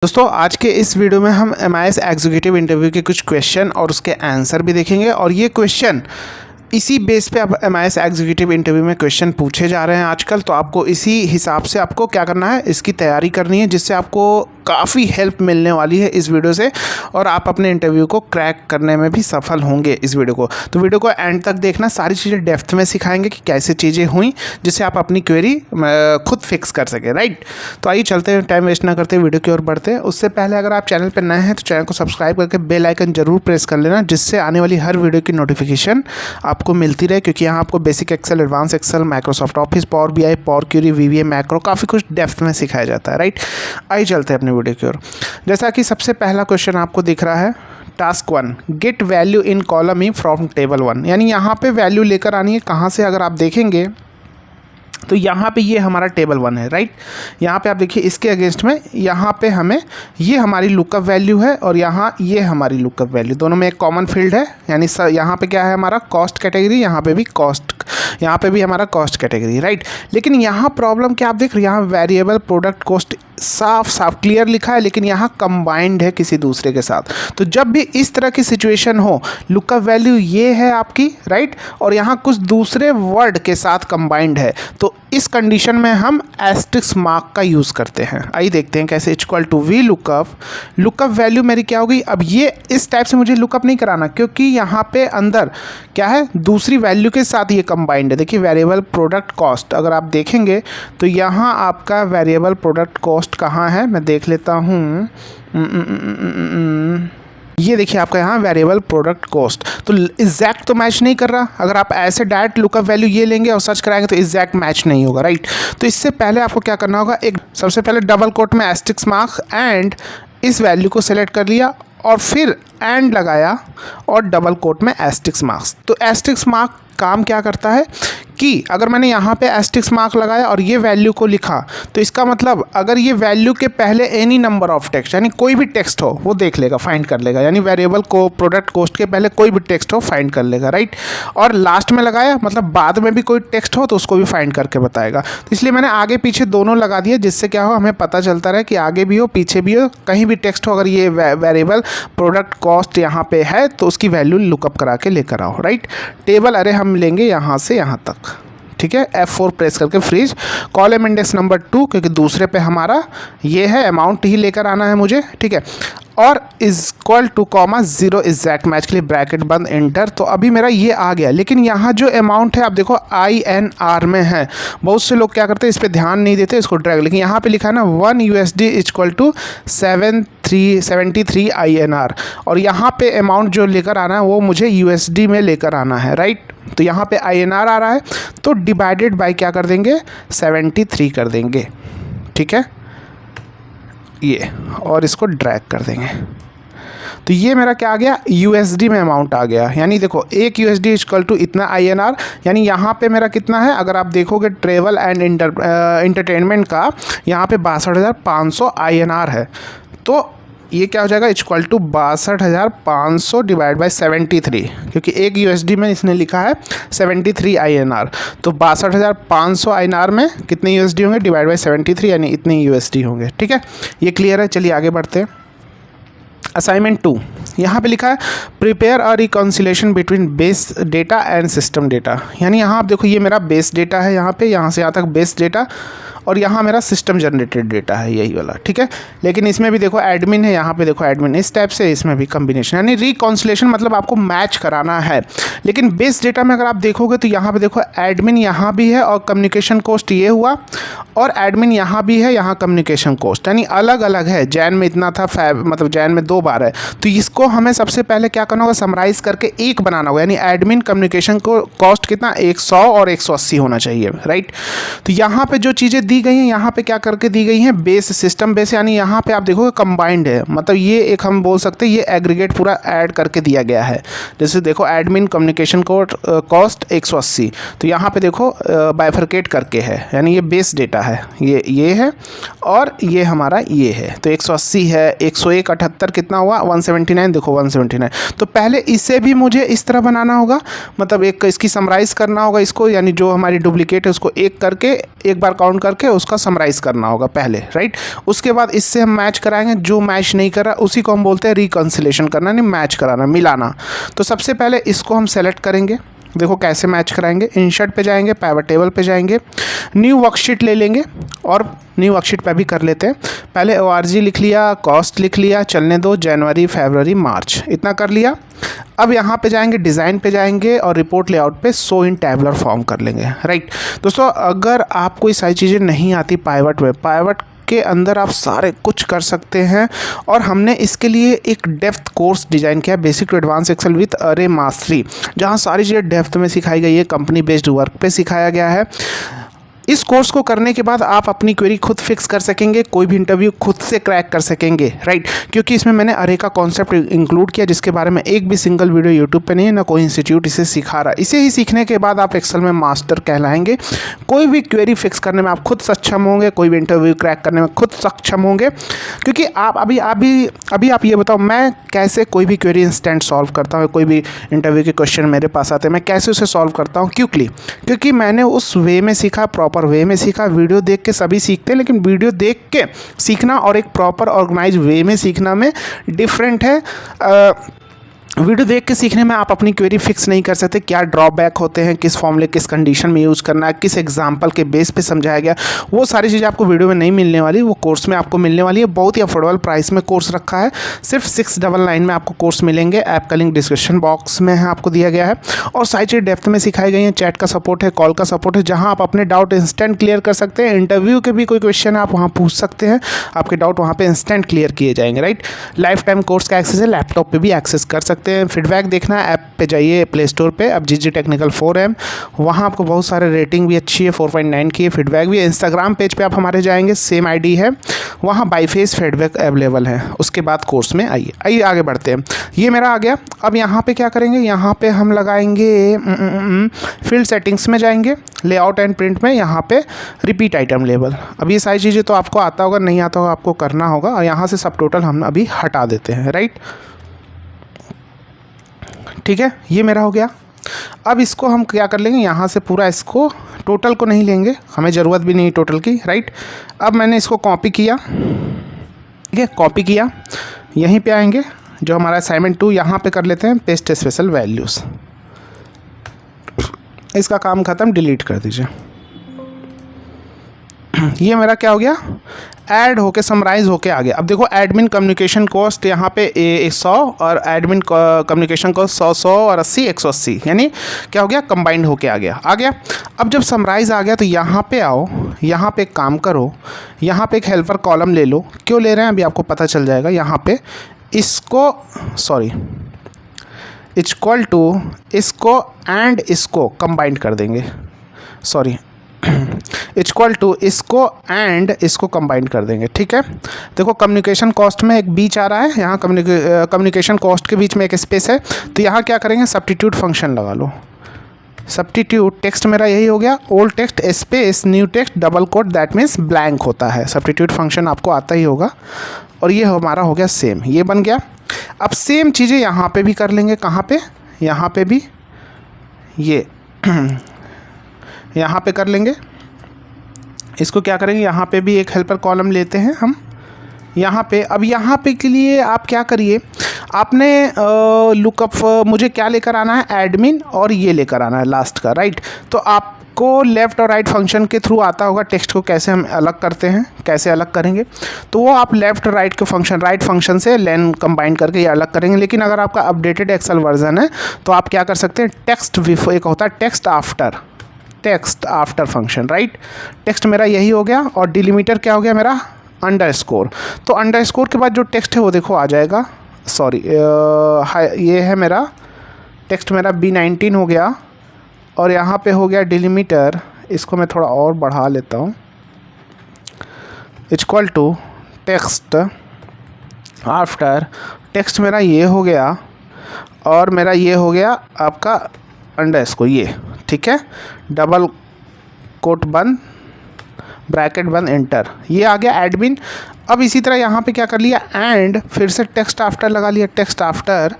दोस्तों आज के इस वीडियो में हम MIS एग्जीक्यूटिव इंटरव्यू के कुछ क्वेश्चन और उसके आंसर भी देखेंगे और ये क्वेश्चन इसी बेस पे अब MIS एग्जीक्यूटिव इंटरव्यू में क्वेश्चन पूछे जा रहे हैं आजकल। तो आपको इसी हिसाब से आपको क्या करना है, इसकी तैयारी करनी है, जिससे आपको काफ़ी हेल्प मिलने वाली है इस वीडियो से और आप अपने इंटरव्यू को क्रैक करने में भी सफल होंगे इस वीडियो को। तो वीडियो को एंड तक देखना, सारी चीज़ें डेप्थ में सिखाएंगे कि कैसे चीज़ें हुई जिससे आप अपनी क्वेरी खुद फिक्स कर सकें, राइट। तो आइए चलते हैं, टाइम वेस्ट ना करते वीडियो की ओर बढ़ते हैं। उससे पहले अगर आप चैनल पर नए हैं तो चैनल को सब्सक्राइब करके बेल आइकन जरूर प्रेस कर लेना, जिससे आने वाली हर वीडियो की नोटिफिकेशन आपको मिलती रहे, क्योंकि यहाँ आपको basic Excel, advance Excel, Microsoft Office, power BI, power query, VBA, macro काफ़ी कुछ डेप्थ में सिखाया जाता है, राइट। आइए चलते हैं अपनी वीडियो की ओर। जैसा कि सबसे पहला क्वेश्चन आपको दिख रहा है, task 1, get value in column E from table 1। यानी यहाँ पे वैल्यू लेकर आनी है, कहाँ से अगर आप देखेंगे तो यहाँ पे ये हमारा टेबल 1 है, राइट। यहाँ पे आप देखिए इसके अगेंस्ट में यहाँ पे हमें ये हमारी लुकअप वैल्यू है और यहाँ ये हमारी लुकअप वैल्यू, दोनों में एक कॉमन फील्ड है। यानी यहाँ पे क्या है हमारा कॉस्ट कैटेगरी, यहाँ पे भी कॉस्ट, यहाँ पे भी हमारा कॉस्ट कैटेगरी, राइट। लेकिन यहाँ प्रॉब्लम क्या आप देख रहे हैं, यहाँ वेरिएबल प्रोडक्ट कॉस्ट साफ साफ क्लियर लिखा है, लेकिन यहाँ कंबाइंड है किसी दूसरे के साथ। तो जब भी इस तरह की सिचुएशन हो, लुकअप वैल्यू ये है आपकी, राइट, और यहाँ कुछ दूसरे वर्ड के साथ कंबाइंड है, तो इस कंडीशन में हम एस्टेरिस्क मार्क का यूज़ करते हैं। आइए देखते हैं कैसे। Equal to V lookup, lookup value मेरी क्या होगी। अब ये इस टाइप से मुझे लुकअप नहीं कराना, क्योंकि यहाँ पे अंदर क्या है, दूसरी वैल्यू के साथ ये कंबाइंड है। देखिए वेरिएबल प्रोडक्ट कॉस्ट, अगर आप देखेंगे तो यहाँ आपका वेरिएबल प्रोडक्ट कॉस्ट कहाँ है, मैं देख लेता हूँ। ये देखिए आपका यहाँ वेरिएबल प्रोडक्ट कॉस्ट, तो एग्जैक्ट तो मैच नहीं कर रहा। अगर आप ऐसे डायरेक्ट लुकअप वैल्यू ये लेंगे और सर्च कराएंगे तो एग्जैक्ट मैच नहीं होगा, राइट। तो इससे पहले आपको क्या करना होगा, एक सबसे पहले डबल कोट में एस्टेरिस्क मार्क एंड इस वैल्यू को सेलेक्ट कर लिया और फिर एंड लगाया और डबल कोट में एस्टेरिस्क मार्क्स। तो एस्टेरिस्क मार्क काम क्या करता है कि अगर मैंने यहाँ पे एस्टेरिस्क मार्क लगाया और ये वैल्यू को लिखा, तो इसका मतलब अगर ये वैल्यू के पहले एनी नंबर ऑफ टेक्स्ट, यानी कोई भी टेक्स्ट हो वो देख लेगा, फाइंड कर लेगा। यानी वेरिएबल को प्रोडक्ट कॉस्ट के पहले कोई भी टेक्स्ट हो फाइंड कर लेगा, राइट। और लास्ट में लगाया मतलब बाद में भी कोई टेक्स्ट हो तो उसको भी फाइंड करके बताएगा। तो इसलिए मैंने आगे पीछे दोनों लगा दिए, जिससे क्या हो, हमें पता चलता रहे कि आगे भी हो पीछे भी हो, कहीं भी टेक्स्ट हो, अगर ये वेरिएबल प्रोडक्ट कॉस्ट यहाँ पे है तो उसकी वैल्यू लुकअप करा के लेकर आओ, राइट। टेबल अरे हम लेंगे यहाँ से यहाँ तक, ठीक है। F4 प्रेस करके फ्रीज, कॉलम इंडेक्स नंबर 2, क्योंकि दूसरे पे हमारा ये है, अमाउंट ही लेकर आना है मुझे, ठीक है। और equal two comma 0 exact match के लिए ब्रैकेट बंद, एंटर। तो अभी मेरा ये आ गया, लेकिन यहाँ जो अमाउंट है आप देखो INR में है। बहुत से लोग क्या करते हैं, इस पर ध्यान नहीं देते, इसको ड्रैग, लेकिन यहाँ पे लिखा है ना 1 USD इक्वल टू 73 INR, और यहाँ पे अमाउंट जो लेकर आना है वो मुझे USD में लेकर आना है, राइट। तो यहाँ पे INR आ रहा है, तो डिवाइडेड बाय क्या कर देंगे, 73 कर देंगे, ठीक है, ये, और इसको ड्रैग कर देंगे। तो ये मेरा क्या आ गया, USD में अमाउंट आ गया। यानी देखो 1 USD इक्वल टू इतना INR, यानी यहाँ पे मेरा कितना है, अगर आप देखोगे ट्रेवल एंड इंटरटेनमेंट का यहाँ पे 62,500 INR है। तो ये क्या हो जाएगा, इक्वल टू 62,500 डिवाइड बाई 73, क्योंकि 1 USD में इसने लिखा है 73 INR। तो 62,500 INR में कितने USD होंगे, डिवाइड बाई 73, यानी इतने USD होंगे, ठीक है। ये क्लियर है, चलिए आगे बढ़ते हैं। असाइनमेंट 2, यहाँ पे लिखा है prepare a reconciliation between base data and system data. यानी यहाँ आप देखो ये मेरा बेस डेटा है, यहाँ पे यहाँ से यहाँ तक बेस डेटा, और यहाँ मेरा सिस्टम जनरेटेड डेटा है यही वाला, ठीक है। लेकिन इसमें भी देखो एडमिन है, यहाँ पे देखो एडमिन, इस टाइप से इसमें भी कम्बिनेशन, यानी रिकॉन्सिलेशन मतलब आपको मैच कराना है। लेकिन बेस डेटा में अगर आप देखोगे तो यहाँ पे देखो एडमिन यहाँ भी है और कम्युनिकेशन कॉस्ट ये हुआ, और एडमिन यहाँ भी है, यहाँ कम्युनिकेशन कॉस्ट, यानी अलग अलग है। जैन में इतना था, मतलब जैन में 2 बार है। तो इसको हमें सबसे पहले क्या करना होगा, समराइज़ करके एक बनाना होगा, यानी एडमिन कम्युनिकेशन को कॉस्ट कितना 100 और 180 होना चाहिए, राइट। तो यहाँ पे जो चीज़ें दी गई हैं, यहाँ पे क्या करके दी गई हैं, बेस सिस्टम बेस, यानी यहाँ पे आप देखोगे कंबाइंड है, मतलब ये एक हम बोल सकते हैं ये एग्रीगेट पूरा ऐड करके दिया गया है। जैसे देखो एडमिन कम्युनिकेशन कॉस्ट 180, तो यहाँ पे देखो बाइफरकेट करके है, यानी ये बेस डेटा है, ये है और ये हमारा ये है। तो 180 है, 101 78 कितना हुआ 179, देखो 179। तो पहले इसे भी मुझे इस तरह बनाना होगा, मतलब एक इसकी समराइज़ करना होगा इसको, यानी जो हमारी डुप्लीकेट है उसको एक करके एक बार काउंट करके करके उसका समराइज़ करना होगा पहले, राइट। उसके बाद इससे हम मैच कराएंगे, जो मैच नहीं कर रहा उसी को हम बोलते हैं रिकन्सिलेशन करना, नहीं मैच कराना, मिलाना। तो सबसे पहले इसको हम सेलेक्ट करेंगे, देखो कैसे मैच कराएंगे। इंसर्ट पे जाएंगे, पाइवट टेबल पे जाएंगे, न्यू वर्कशीट ले लेंगे और न्यू वर्कशीट पे भी कर लेते हैं। पहले ORG लिख लिया, कॉस्ट लिख लिया, चलने दो जनवरी फरवरी मार्च, इतना कर लिया। अब यहाँ पे जाएंगे, डिज़ाइन पे जाएंगे और रिपोर्ट लेआउट पे शो इन टैबुलर फॉर्म कर लेंगे, राइट। दोस्तों अगर आपको ये सारी चीज़ें नहीं आती पाइवट में, पाइवट के अंदर आप सारे कुछ कर सकते हैं। और हमने इसके लिए एक डेप्थ कोर्स डिज़ाइन किया, basic to advance Excel with अरे मास्टरी, जहाँ सारी चीज़ें डेप्थ में सिखाई गई है, कंपनी बेस्ड वर्क पे सिखाया गया है। इस कोर्स को करने के बाद आप अपनी क्वेरी खुद फिक्स कर सकेंगे, कोई भी इंटरव्यू खुद से क्रैक कर सकेंगे, राइट। क्योंकि इसमें मैंने अरे का कॉन्सेप्ट इंक्लूड किया, जिसके बारे में एक भी सिंगल वीडियो यूट्यूब पे नहीं है, ना कोई इंस्टीट्यूट इसे सिखा रहा। इसे ही सीखने के बाद आप एक्सेल में मास्टर कहलाएंगे। कोई भी क्वेरी फिक्स करने में आप खुद सक्षम होंगे, कोई भी इंटरव्यू क्रैक करने में खुद सक्षम होंगे। क्योंकि आप अभी आप ये बताओ, मैं कैसे कोई भी क्वेरी इंस्टेंट सॉल्व करता हूँ, कोई भी इंटरव्यू के क्वेश्चन मेरे पास आते हैं, मैं कैसे उसे सॉल्व करता हूँ, क्योंकि मैंने उस वे में सीखा, प्रॉपर वे में सीखा। वीडियो देख के सभी सीखते हैं, लेकिन वीडियो देख के सीखना और एक प्रॉपर ऑर्गेनाइज वे में सीखना में डिफरेंट है। वीडियो देख के सीखने में आप अपनी क्वेरी फिक्स नहीं कर सकते, क्या ड्रॉबैक होते हैं, किस फॉर्मूले किस कंडीशन में यूज़ करना है, किस एग्जांपल के बेस पे समझाया गया, वो सारी चीज़ें आपको वीडियो में नहीं मिलने वाली, वो कोर्स में आपको मिलने वाली है। बहुत ही अफोर्डेबल प्राइस में कोर्स रखा है, सिर्फ 699 में आपको कोर्स मिलेंगे। ऐप का लिंक डिस्क्रिप्शन बॉक्स में है, आपको दिया गया है। और सारी चीज़ें डेप्थ में सिखाई गई हैं, चैट का सपोर्ट है, कॉल का सपोर्ट है, जहाँ आप अपने डाउट इंस्टेंट क्लियर कर सकते हैं। इंटरव्यू के भी कोई क्वेश्चन आप वहाँ पूछ सकते हैं, आपके डाउट वहाँ पर इंस्टेंट क्लियर किए जाएंगे, राइट। लाइफ टाइम कोर्स का एक्सेस है, लैपटॉप पर भी एक्सेस कर सकते हैं। फीडबैक देखना ऐप पे जाइए प्ले स्टोर पे, अब GG टेक्निकल 4M, वहाँ आपको बहुत सारे रेटिंग भी अच्छी है, 4.9 की है, फीडबैक भी है। इंस्टाग्राम पेज पे आप हमारे जाएंगे, सेम ID है, वहाँ बाई फेस फीडबैक अवेलेबल है। उसके बाद कोर्स में आइए आगे बढ़ते हैं। ये मेरा आ गया। अब यहाँ पे क्या करेंगे, यहाँ पे हम लगाएंगे फील्ड सेटिंग्स में जाएंगे, लेआउट एंड प्रिंट में, यहाँ पे रिपीट आइटम लेबल। अब ये सारी चीज़ें तो आपको आता होगा, नहीं आता होगा आपको करना होगा। और यहाँ से सब टोटल हम अभी हटा देते हैं, राइट। ठीक है, ये मेरा हो गया। अब इसको हम क्या कर लेंगे, यहाँ से पूरा इसको टोटल को नहीं लेंगे, हमें ज़रूरत भी नहीं टोटल की, राइट। अब मैंने इसको कॉपी किया, ठीक है, कॉपी किया, यहीं पे आएंगे, जो हमारा असाइनमेंट 2 यहाँ पे कर लेते हैं, पेस्ट स्पेशल वैल्यूज़। इसका काम ख़त्म, डिलीट कर दीजिए। ये मेरा क्या हो गया, ऐड होके समराइज होके आ गया। अब देखो एडमिन कम्युनिकेशन कॉस्ट यहाँ पे 100 और एडमिन कम्युनिकेशन कॉस्ट 100 और 80 180, यानी क्या हो गया, कंबाइंड होके आ गया। अब जब समराइज आ गया तो यहाँ पे आओ, यहाँ पे एक काम करो, यहाँ पे एक हेल्पर कॉलम ले लो। क्यों ले रहे हैं अभी आपको पता चल जाएगा। यहाँ पे इसको इक्वल टू इसको एंड इसको कंबाइंड कर देंगे, इक्वल टू इसको एंड इसको कंबाइन कर देंगे, ठीक है। देखो कम्युनिकेशन कॉस्ट में एक बीच आ रहा है, यहाँ कम्युनिकेशन कॉस्ट के बीच में एक स्पेस है, तो यहाँ क्या करेंगे, सब्स्टिट्यूट फंक्शन लगा लो। सब्स्टिट्यूट टेक्स्ट मेरा यही हो गया, old text space new text double quote, that means blank होता है। सब्स्टिट्यूट फंक्शन आपको आता ही होगा। और ये हमारा हो गया सेम, ये बन गया। अब सेम चीज़ें यहाँ पे भी कर लेंगे, कहाँ पे, यहाँ पे भी ये यहाँ पे कर लेंगे। इसको क्या करेंगे, यहाँ पे भी एक हेल्पर कॉलम लेते हैं हम यहाँ पे। अब यहाँ पे के लिए आप क्या करिए, आपने लुकअप मुझे क्या लेकर आना है, एडमिन, और ये लेकर आना है लास्ट का, राइट। तो आपको लेफ़्ट और राइट फंक्शन के थ्रू आता होगा टेक्स्ट को कैसे हम अलग करते हैं, कैसे अलग करेंगे। तो वो आप लेफ़्ट राइट के फंक्शन, राइट फंक्शन से लेन कंबाइन करके ये अलग करेंगे। लेकिन अगर आपका अपडेटेड एक्सेल वर्जन है तो आप क्या कर सकते हैं, टेक्स्ट बिफोर, एक होता है text after function, right. Text मेरा यही हो गया और डिलीमीटर क्या हो गया मेरा, अंडरस्कोर। तो अंडरस्कोर के बाद जो टेक्स्ट है वो देखो आ जाएगा, ये है मेरा टेक्स्ट, मेरा B19 हो गया। और यहाँ पे हो गया डिलीमीटर, इसको मैं थोड़ा और बढ़ा लेता हूँ, equal to text after, text मेरा ये हो गया और मेरा ये हो गया आपका अंडरस्कोर, ये ठीक है, डबल कोट बंद, ब्रैकेट बंद, एंटर, ये आ गया एडमिन। अब इसी तरह यहाँ पे क्या कर लिया, एंड फिर से टेक्स्ट आफ्टर लगा लिया, टेक्स्ट आफ्टर,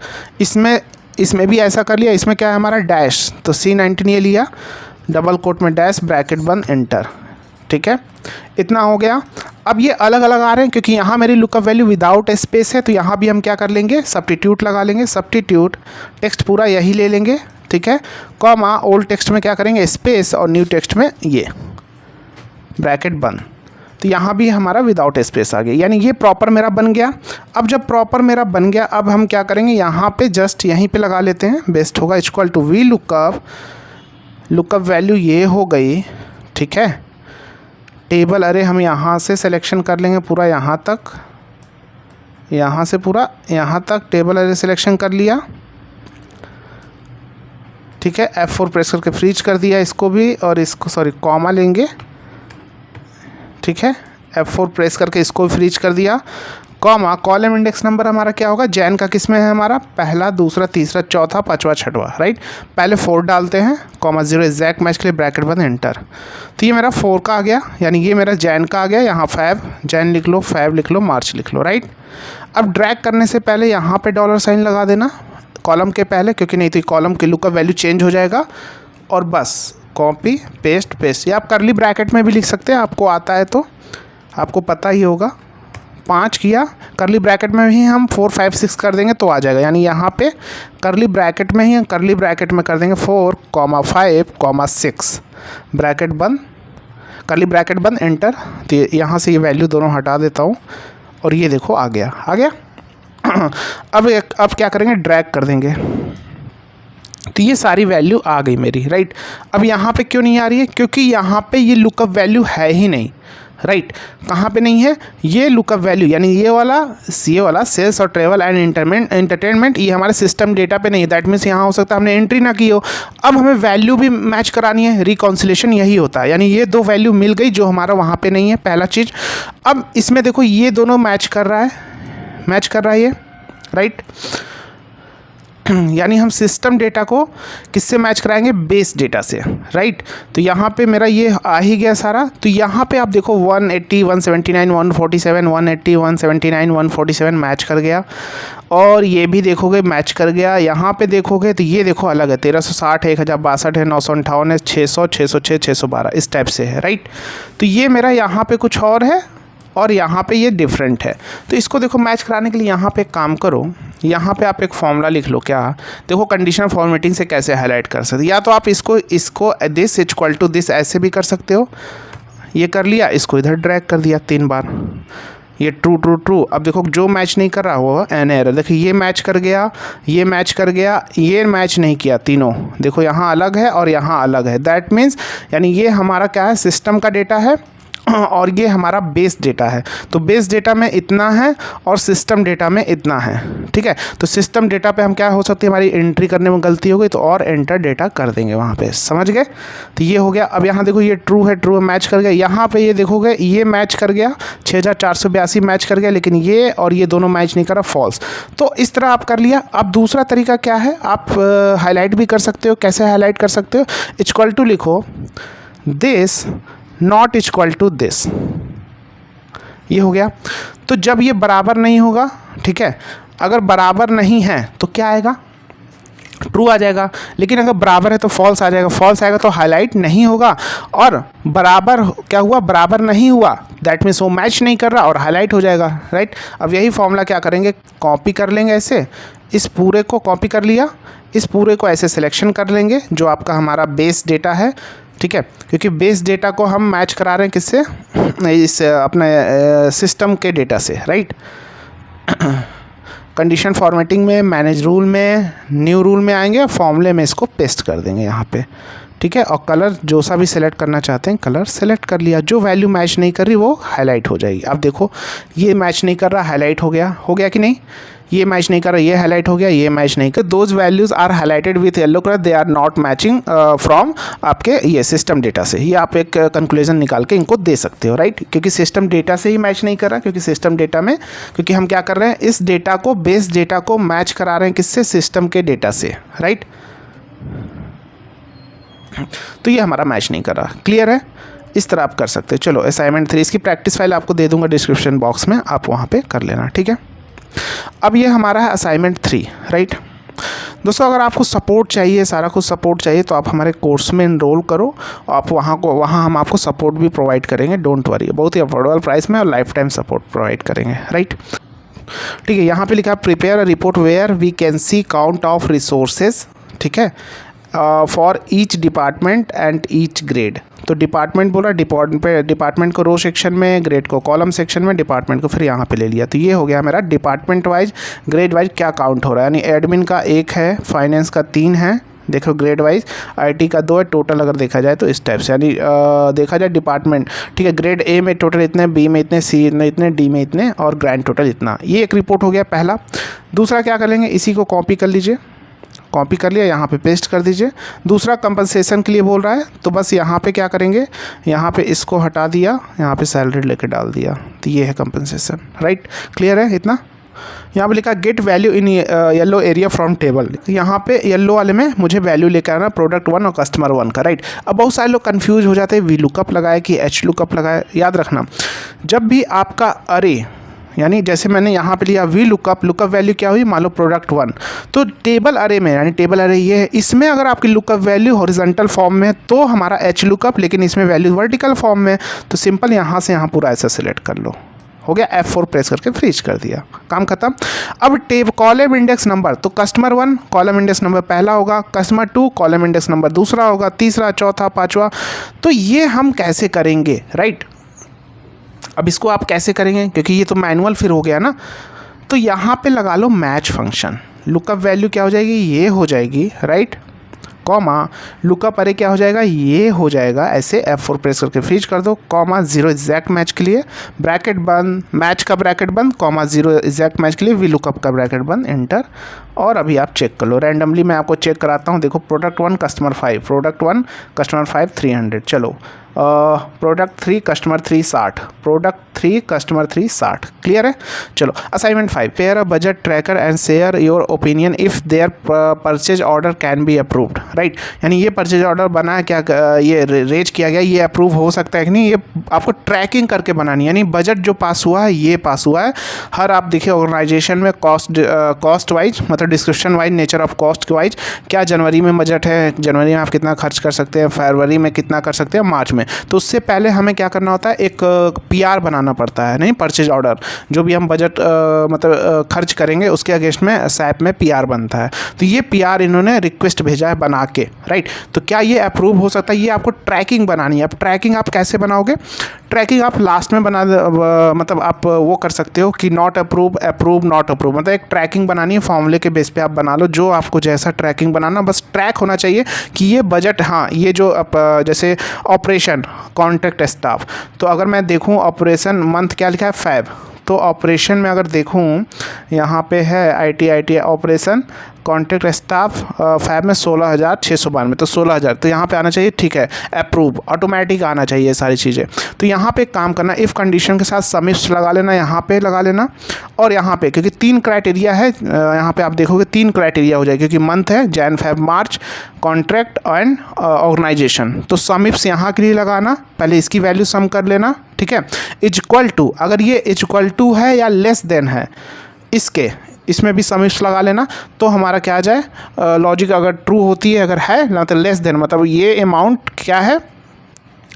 इसमें भी ऐसा कर लिया। इसमें क्या है हमारा, डैश, तो C19 ये लिया, डबल कोट में डैश, ब्रैकेट बंद, एंटर, ठीक है, इतना हो गया। अब ये अलग अलग आ रहे हैं क्योंकि यहाँ मेरी लुकअप वैल्यू विदाउट स्पेस है, तो यहाँ भी हम क्या कर लेंगे, सब्स्टिट्यूट लगा लेंगे। सब्स्टिट्यूट टेक्स्ट पूरा यही ले लेंगे, ठीक है, कॉमा ओल्ड टेक्स्ट में क्या करेंगे स्पेस और न्यू टेक्स्ट में ये ब्रैकेट बंद। तो यहाँ भी हमारा विदाउट स्पेस आ गया, यानी ये प्रॉपर मेरा बन गया। अब जब प्रॉपर मेरा बन गया, अब हम क्या करेंगे, यहाँ पे जस्ट यहीं पे लगा लेते हैं, बेस्ट होगा equal to V lookup, lookup value ये हो गई, ठीक है। टेबल अरे हम यहाँ से सिलेक्शन कर लेंगे पूरा यहाँ तक, यहाँ से पूरा यहाँ तक टेबल अरे सिलेक्शन कर लिया, ठीक है। F4 प्रेस करके फ्रीज कर दिया इसको भी, और इसको सॉरी कॉमा लेंगे, ठीक है। F4 प्रेस करके इसको भी फ्रीज कर दिया, कॉमा कॉलम इंडेक्स नंबर हमारा क्या होगा, जैन का किस में है हमारा, पहला, दूसरा, तीसरा, चौथा, पांचवा, छठवा, राइट। पहले 4 डालते हैं, कॉमा 0 एग्जैक्ट मैच के लिए ब्रैकेट बंद एंटर। तो ये मेरा 4 का आ गया, यानी ये मेरा जैन का आ गया। यहाँ 5 जैन लिख लो, 5 लिख लो, मार्च लिख लो, राइट। अब ड्रैग करने से पहले यहाँ पे $साइन लगा देना कॉलम के पहले, क्योंकि नहीं तो कॉलम के लुक का वैल्यू चेंज हो जाएगा। और बस कॉपी पेस्ट पेस्ट, या आप करली ब्रैकेट में भी लिख सकते हैं, आपको आता है तो आपको पता ही होगा। 5 किया, करली ब्रैकेट में ही हम 4 5 6 कर देंगे तो आ जाएगा, यानी यहाँ पे करली ब्रैकेट में ही करली ब्रैकेट में कर देंगे 4, 5, 6 ब्रैकेट बंद, करली ब्रैकेट बंद एंटर। तो यहाँ से ये वैल्यू दोनों हटा देता हूँ, और ये देखो आ गया, आ गया। अब क्या करेंगे, ड्रैग कर देंगे, तो ये सारी वैल्यू आ गई मेरी, राइट। अब यहाँ पे क्यों नहीं आ रही है, क्योंकि यहाँ पे ये लुकअप वैल्यू है ही नहीं, राइट। कहाँ पे नहीं है ये लुकअप वैल्यू, यानी ये वाला सेल्स और ट्रेवल एंड एंटरटेनमेंट, ये हमारे सिस्टम डेटा पे नहीं है। दैट मीन्स यहाँ हो सकता है हमने एंट्री ना की हो। अब हमें वैल्यू भी मैच करानी है, रिकॉन्सिलेशन यही होता है, यानी ये 2 वैल्यू मिल गई जो हमारा वहाँ पे नहीं है, पहला चीज़। अब इसमें देखो ये दोनों मैच कर रहा है ये, राइट। यानी हम सिस्टम डेटा को किससे मैच कराएंगे, बेस डेटा से, राइट। तो यहाँ पे मेरा ये आ ही गया सारा। तो यहाँ पे आप देखो 180 179 147 180 179 147 मैच कर गया, और ये भी देखोगे मैच कर गया। यहाँ पे देखोगे तो ये देखो अलग है, 1360 है, 1062 है, 958 है, 600 606 612 इस टाइप से है, राइट। तो ये मेरा यहाँ पे कुछ और है, और यहाँ पे ये डिफरेंट है। तो इसको देखो मैच कराने के लिए यहाँ पे एक काम करो, यहाँ पे आप एक फॉर्मूला लिख लो। क्या देखो, कंडीशनल फॉर्मेटिंग से कैसे हाईलाइट कर सकते, या तो आप इसको दिस इक्वल टू दिस ऐसे भी कर सकते हो। ये कर लिया, इसको इधर ड्रैग कर दिया 3 बार, ये ट्रू ट्रू ट्रू। अब देखो जो मैच नहीं कर रहा वो एन एरर, देखिए ये मैच कर गया, ये मैच कर गया, ये मैच नहीं किया, तीनों देखो यहाँ अलग है और यहाँ अलग है। दैट मीन्स यानी ये हमारा क्या है, सिस्टम का डेटा है, और ये हमारा बेस डेटा है। तो बेस डेटा में इतना है और सिस्टम डेटा में इतना है, ठीक है। तो सिस्टम डेटा पे हम क्या हो सकती है, हमारी एंट्री करने में गलती हो गई तो और एंटर डेटा कर देंगे वहाँ पे, समझ गए। तो ये हो गया। अब यहाँ देखो ये ट्रू है मैच कर गया। यहाँ पे ये देखोगे ये मैच कर गया, 6482 मैच कर गया, लेकिन ये और ये दोनों मैच नहीं करा, फॉल्स। तो इस तरह आप कर लिया। अब दूसरा तरीका क्या है, आप हाईलाइट भी कर सकते हो। कैसे हाईलाइट कर सकते हो, इक्वल टू लिखो this not equal to this, ये हो गया। तो जब ये बराबर नहीं होगा, ठीक है, अगर बराबर नहीं है तो क्या आएगा, ट्रू आ जाएगा। लेकिन अगर बराबर है तो फॉल्स आ जाएगा। फॉल्स आएगा तो हाईलाइट नहीं होगा, और बराबर क्या हुआ, बराबर नहीं हुआ, दैट मीन्स वो मैच नहीं कर रहा और हाईलाइट हो जाएगा, राइट। अब यही फॉर्मूला क्या करेंगे, कॉपी कर लेंगे ऐसे, इस पूरे को कॉपी कर लिया, इस पूरे को ऐसे सिलेक्शन कर लेंगे जो आपका हमारा बेस डेटा है, ठीक है। क्योंकि बेस डेटा को हम मैच करा रहे हैं किससे, इस अपने सिस्टम के डेटा से, राइट। कंडीशन फॉर्मेटिंग में, मैनेज रूल में, न्यू रूल में आएंगे, फॉर्मूले में इसको पेस्ट कर देंगे यहाँ पे, ठीक है। और कलर जो सा भी सिलेक्ट करना चाहते हैं कलर सेलेक्ट कर लिया। जो वैल्यू मैच नहीं कर रही वो हाईलाइट हो जाएगी। अब देखो ये मैच नहीं कर रहा, हाईलाइट हो गया कि नहीं, ये मैच नहीं कर रहा, ये हाईलाइट हो गया, ये मैच नहीं कर। Those values are highlighted with yellow colour, they are not matching from आपके ये सिस्टम डेटा से। ये आप एक कंक्लूजन निकाल के इनको दे सकते हो, राइट। क्योंकि सिस्टम डेटा से ही मैच नहीं कर रहा, क्योंकि सिस्टम डेटा में, क्योंकि हम क्या कर रहे हैं, इस डेटा को, बेस डेटा को मैच करा रहे हैं किससे, सिस्टम के डेटा से, राइट। तो ये हमारा मैच नहीं कर रहा, क्लियर है। इस तरह आप कर सकते हो। चलो असाइनमेंट 3 इसकी प्रैक्टिस फाइल आपको दे दूंगा डिस्क्रिप्शन बॉक्स में, आप वहाँ पे कर लेना, ठीक है। अब ये हमारा है असाइनमेंट 3, राइट। दोस्तों अगर आपको सपोर्ट चाहिए, सारा कुछ सपोर्ट चाहिए, तो आप हमारे कोर्स में इनरोल करो। आप वहाँ हम आपको सपोर्ट भी प्रोवाइड करेंगे, डोंट वरी। बहुत ही अफोर्डेबल प्राइस में और लाइफ टाइम सपोर्ट प्रोवाइड करेंगे, राइट। ठीक है, यहाँ पे लिखा है prepare a report where we can see count of resources, ठीक है, for each department and each grade. तो डिपार्टमेंट बोला, डिपार्टमेंट को रो सेक्शन में, ग्रेड को कॉलम सेक्शन में, डिपार्टमेंट को फिर यहाँ पे ले लिया। तो ये हो गया मेरा डिपार्टमेंट वाइज, ग्रेड वाइज क्या काउंट हो रहा है। यानी एडमिन का 1 है, फाइनेंस का 3 है, देखो ग्रेड वाइज, आईटी का 2 है, टोटल अगर देखा जाए तो इस टाइप से। यानी देखा जाए डिपार्टमेंट, ठीक है, ग्रेड ए में टोटल इतने, बी में इतने, सी में इतने, डी में इतने और ग्रैंड टोटल इतना। ये एक रिपोर्ट हो गया पहला। दूसरा क्या करेंगे, इसी को कॉपी कर लीजिए, कॉपी कर लिया, यहाँ पे पेस्ट कर दीजिए। दूसरा कंपनसेशन के लिए बोल रहा है, तो बस यहाँ पे क्या करेंगे, यहाँ पे इसको हटा दिया, यहाँ पे सैलरी लेके डाल दिया, तो ये है कंपनसेशन, राइट। क्लियर है इतना। यहाँ पे लिखा get value in yellow area from table. यहाँ पे येलो वाले में मुझे वैल्यू लेकर आना प्रोडक्ट 1 और कस्टमर 1 का, राइट। अब बहुत सारे लोग कंफ्यूज हो जाते हैं, वी लुकअप लगाए कि एच लुकअप लगाए। याद रखना, जब भी आपका अरे, यानी जैसे मैंने यहाँ पे लिया वी लुकअप, लुकअप वैल्यू क्या हुई, मान लो प्रोडक्ट 1, तो टेबल अरे में, यानी टेबल अरे ये है, इसमें अगर आपकी लुकअप वैल्यू हॉरिजॉन्टल फॉर्म में तो हमारा एच लुकअप, लेकिन इसमें वैल्यू वर्टिकल फॉर्म में, तो सिंपल यहाँ से यहाँ पूरा ऐसा सेलेक्ट कर लो, हो गया। F4 प्रेस करके फ्रीज कर दिया, काम खत्म। अब टेब कॉलम इंडेक्स नंबर, तो कस्टमर 1 कॉलम इंडेक्स नंबर पहला होगा, कस्टमर 2 कॉलम इंडेक्स नंबर दूसरा होगा, तीसरा, चौथा, पांचवा। तो ये हम कैसे करेंगे, राइट। अब इसको आप कैसे करेंगे, क्योंकि ये तो मैनुअल फिर हो गया ना, तो यहाँ पे लगा लो मैच फंक्शन। लुकअप वैल्यू क्या हो जाएगी, ये हो जाएगी, राइट, कॉमा लुकअप अरे क्या हो जाएगा, ये हो जाएगा। ऐसे F4 प्रेस करके फ्रीज कर दो, कॉमा 0 एग्जैक्ट मैच के लिए ब्रैकेट बंद, मैच का ब्रैकेट बंद, कॉमा 0 एग्जैक्ट मैच के लिए वी लुकअप का ब्रैकेट बंद, एंटर। और अभी आप चेक कर लो, रैंडमली मैं आपको चेक कराता हूँ। देखो प्रोडक्ट 1 कस्टमर 5, प्रोडक्ट 1 कस्टमर 5 300, चलो product 3 customer 3 60, product 3 customer 3 60। Clear है। चलो assignment 5, prepare a budget tracker and share your opinion if there purchase order can be approved, right. यानी ये परचेज ऑर्डर बना है, क्या ये रेज किया गया, ये अप्रूव हो सकता है कि नहीं, ये आपको ट्रैकिंग करके बनानी। यानी बजट जो पास हुआ है, ये पास हुआ है। हर आप देखिए ऑर्गेनाइजेशन में कॉस्ट वाइज, मतलब description wise, nature of cost wise, क्या जनवरी में बजट है, जनवरी में आप कितना खर्च कर सकते हैं, फरवरी में कितना कर सकते हैं, मार्च में। तो उससे पहले हमें क्या करना होता है, एक पीआर बनाना पड़ता है, नहीं परचेज ऑर्डर, जो भी हम बजट मतलब खर्च करेंगे उसके अगेंस्ट में सैप में पीआर बनता है। तो ये पीआर इन्होंने रिक्वेस्ट भेजा है बना के, राइट। तो क्या ये अप्रूव हो सकता है, ये आपको ट्रैकिंग बनानी है। अब ट्रैकिंग आप कैसे बनाओगे, ट्रैकिंग आप लास्ट में बना, मतलब आप वो कर सकते हो कि not approve, approve, not approve, मतलब एक ट्रैकिंग बनानी है, फॉर्मूले के बेस पे आप बना लो, जो आपको जैसा ट्रैकिंग बनाना, बस ट्रैक होना चाहिए कि ये बजट, हाँ ये जो जैसे ऑपरेशन कॉन्ट्रैक्ट स्टाफ, तो अगर मैं देखूं ऑपरेशन मंथ क्या लिखा है, फैब, तो ऑपरेशन में अगर देखूं यहाँ पे है I operation contract staff fab में 16,692, तो 16,000, तो यहाँ पे आना चाहिए, ठीक है, अप्रूव, ऑटोमेटिक आना चाहिए सारी चीज़ें। तो यहाँ पे काम करना, इफ़ कंडीशन के साथ समिफ्स लगा लेना, यहाँ पे लगा लेना, और यहाँ पे क्योंकि 3 क्राइटेरिया है, यहाँ पे आप देखोगे 3 क्राइटेरिया हो जाएगा, क्योंकि मंथ है Jan Feb March, contract and organization. तो समिफ्स यहाँ के लिए लगाना, पहले इसकी वैल्यू सम कर लेना, ठीक है, इक्वल टू, अगर ये इक्वल टू है या लेस देन है इसके, इसमें भी समिफ्स लगा लेना, तो हमारा क्या आ जाए, लॉजिक अगर ट्रू होती है, अगर है ना, तो लेस देन, मतलब ये अमाउंट क्या है,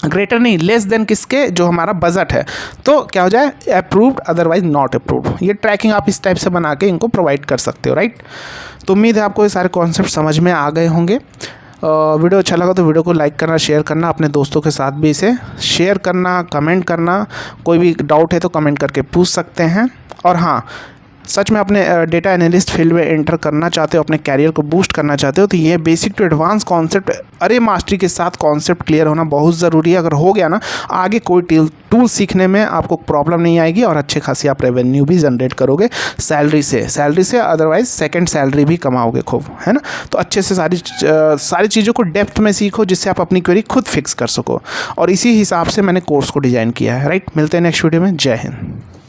ग्रेटर नहीं, लेस देन किसके, जो हमारा बजट है, तो क्या हो जाए, अप्रूव्ड, अदरवाइज नॉट अप्रूव्ड। ये ट्रैकिंग आप इस टाइप से बना के इनको प्रोवाइड कर सकते हो, राइट। तो उम्मीद है आपको ये सारे कॉन्सेप्ट समझ में आ गए होंगे। वीडियो अच्छा लगा तो वीडियो को लाइक करना, शेयर करना, अपने दोस्तों के साथ भी इसे शेयर करना, कमेंट करना, कोई भी डाउट है तो कमेंट करके पूछ सकते हैं। और हाँ, सच में अपने डेटा एनालिस्ट फील्ड में एंटर करना चाहते हो, अपने कैरियर को बूस्ट करना चाहते हो, तो ये बेसिक टू एडवांस कॉन्सेप्ट अरे मास्टरी के साथ कॉन्सेप्ट क्लियर होना बहुत ज़रूरी है। अगर हो गया ना, आगे कोई टूल सीखने में आपको प्रॉब्लम नहीं आएगी और अच्छे खासी आप रेवेन्यू भी जनरेट करोगे सैलरी से, अदरवाइज सेकंड सैलरी भी कमाओगे खूब, है ना। तो अच्छे से सारी चीज़ों को डेप्थ में सीखो, जिससे आप अपनी क्वेरी खुद फिक्स कर सको, और इसी हिसाब से मैंने कोर्स को डिज़ाइन किया है, राइट। मिलते हैं नेक्स्ट वीडियो में, जय हिंद।